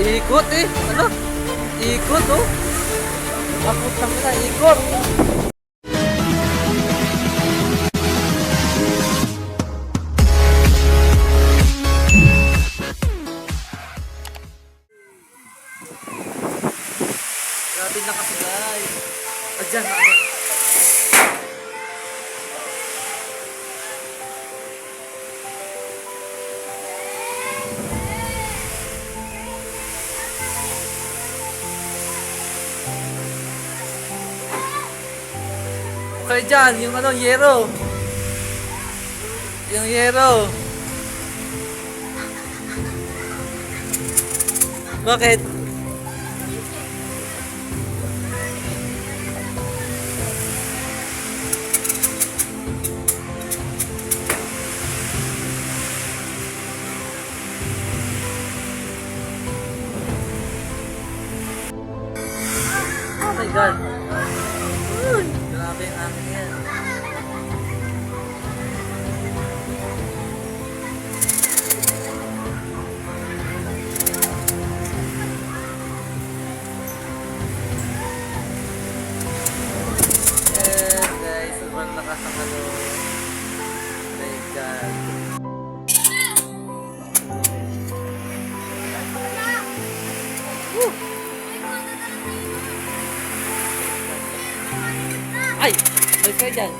Ikot eh. Ano? Ikot oh. Kaputang na, ikot. Grabe na kasi guys. Adyan na ano. Okay dyan, yung ano, yero. Yung yero. Bakit? Oh my God. Grabe yung amin yan. Yes guys, sobrang lakas ang ano. My God. Woo! Ay! Balik kayo dyan.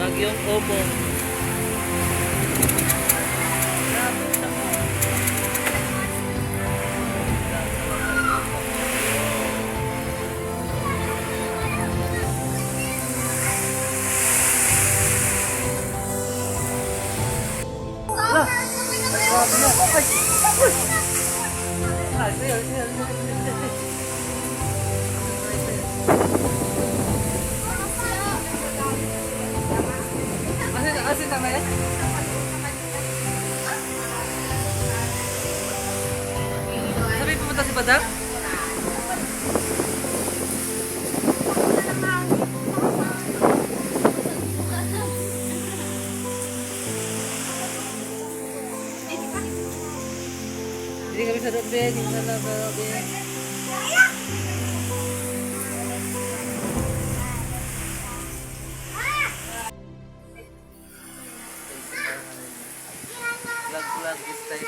Bagyong Opong. Lah! Grabe na. Ay! Ay! Asin na yan? Sabi pumunta si Badang? Hindi kami sa Robin, hindi sa Robin. Vlog this time.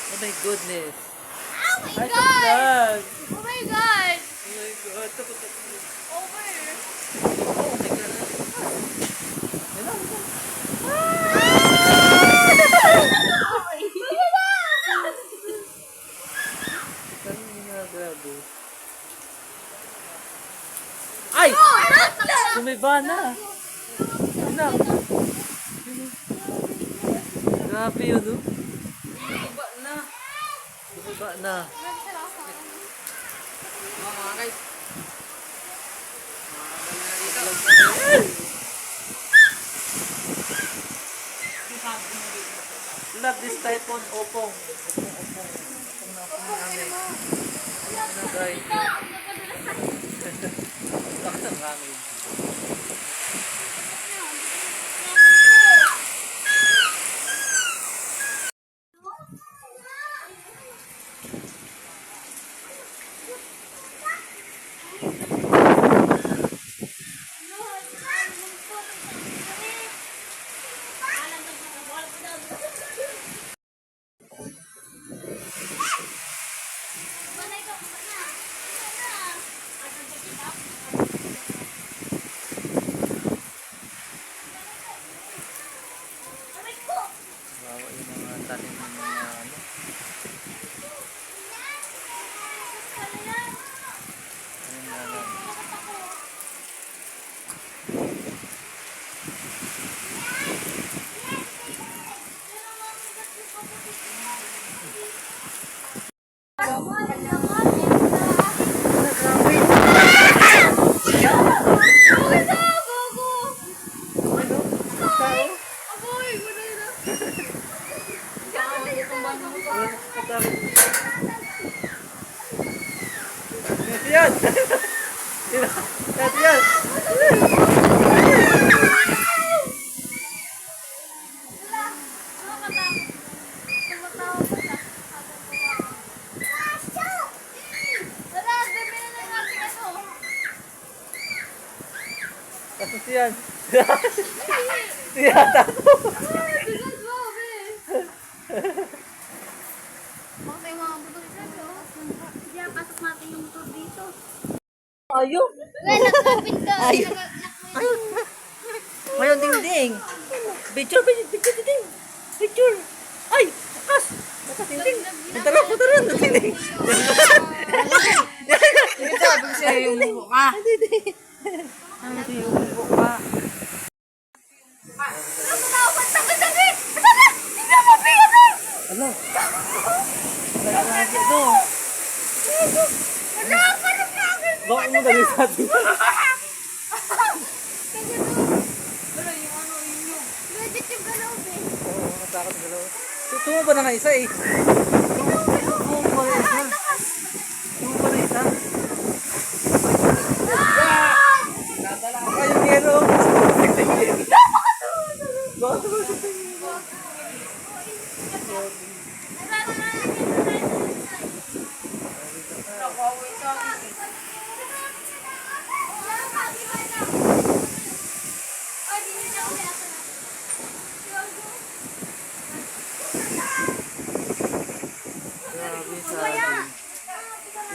Oh my goodness. Oh my Ay, God! vlog. Oh my God! Oh my God. Over! Oh my God. Yan lang. Grabe. Ay! Sumiba na. Ano? Grabe yun, no? Sumiba na. Sumiba na. Mga guys. Love this typhoon opong. Opong na namin. Ayan na guys. Lakas ang hangin. Kasus yan. Siya tako. Bigat mo, be. Bakit yung mga butong isa, oh? Diyan, pasok natin yung motor dito. Ayo. Well, nagkapit ka. Ayaw. Ngayon ding-ding. Picture, ding. Picture. Ay, bukas. Bukas, ding-ding. Putaran, ding-ding. Sabi ko sa'yo yung mukha. Ano yung buka? Ano? Wala na dito. Bakit mo dali sa atin? Legit yung galaw, be. Oo, matakot galaw. Tumo ba na nga isa eh? Tumo ba na isa? Tumo ba na isa? Ay, yung yero. Grabe sa akin.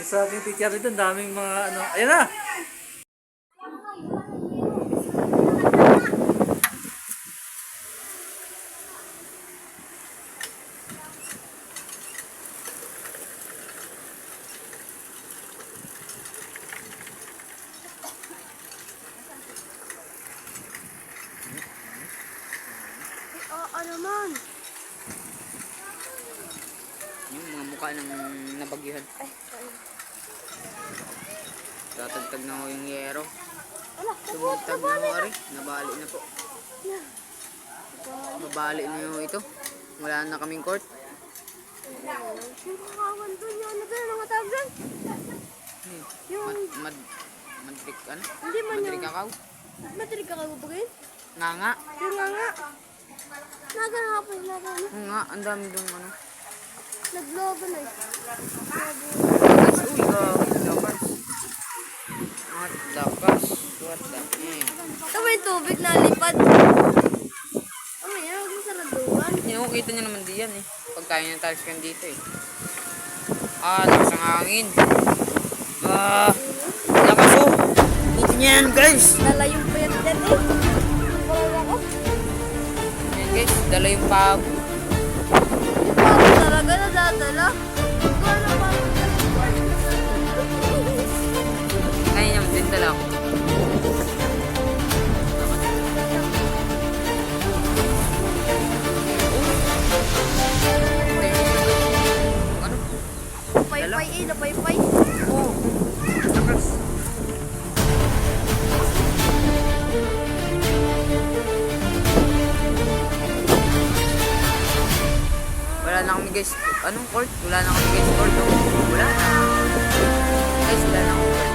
Yung sa aking picture dito, ang daming mga ano. Ayan na! Naman. Yung mga mukha ng nabagyuhan. Tatagtag na ho yung yero. Tumutag na ho, ari. Nabali na po. Mabali na ho ito. Wala na kaming court. Yung kakawan doon, yung ano doon, ang matawag doon? Yung, Madrik, ano? hindi man Madrik yung, kakaw. matrik ka kayo bagay? Nga nga. Yung nga. Naganap po yung naganap. Oo nga, ang dami doon ano. Naglogo na eh. Dakas, uy, dakas. What dakas? What the Ito may tubig na lipad. Oh, yan, huwag mo saraduan. Kita nyo naman diyan eh. Pagkain ng tiles kan dito eh. Lakas ang hangin. Lakas oh. Dito yan guys. Dala yung payat dyan eh. Parang ako. Yan guys, dala yung pabo. Yung pako talaga nadadala. Wala pa. Ngayon naman din dala ko. Ano? Paypay eh, napaypay. Oh. Lakas. Wala na kami guys. Anong court? Wala na kami guys court. Oh. Wala na. Guys, wala na kami court.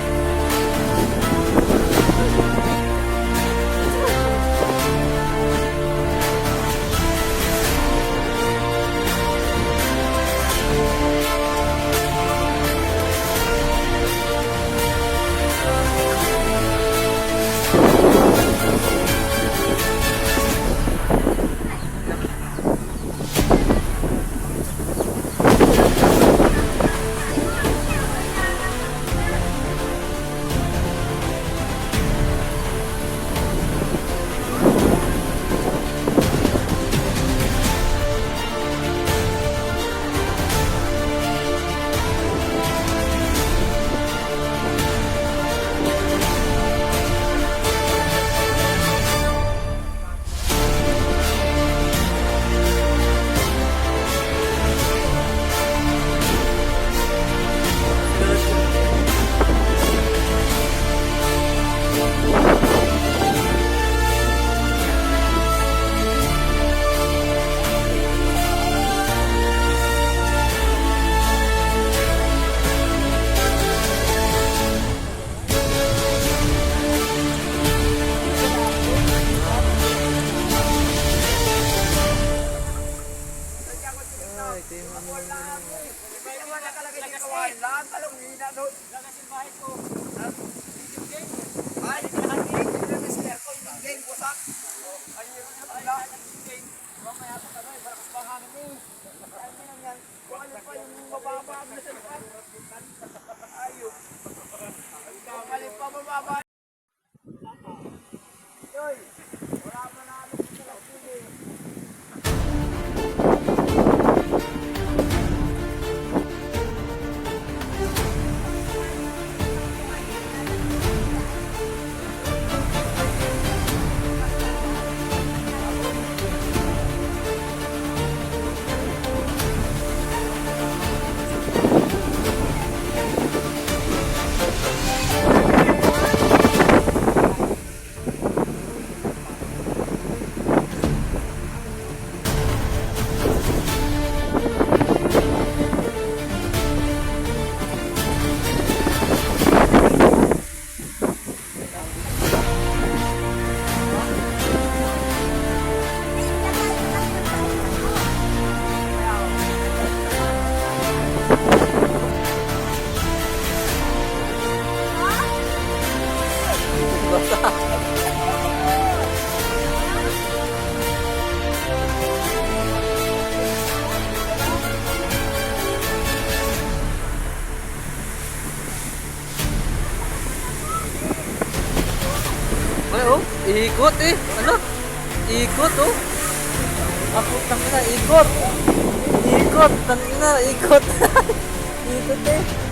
Ay, oh, ikot eh. Ano? Ikot, oh. Ako, tangina, ikot. Ikot, tangina, ikot. Ikot eh.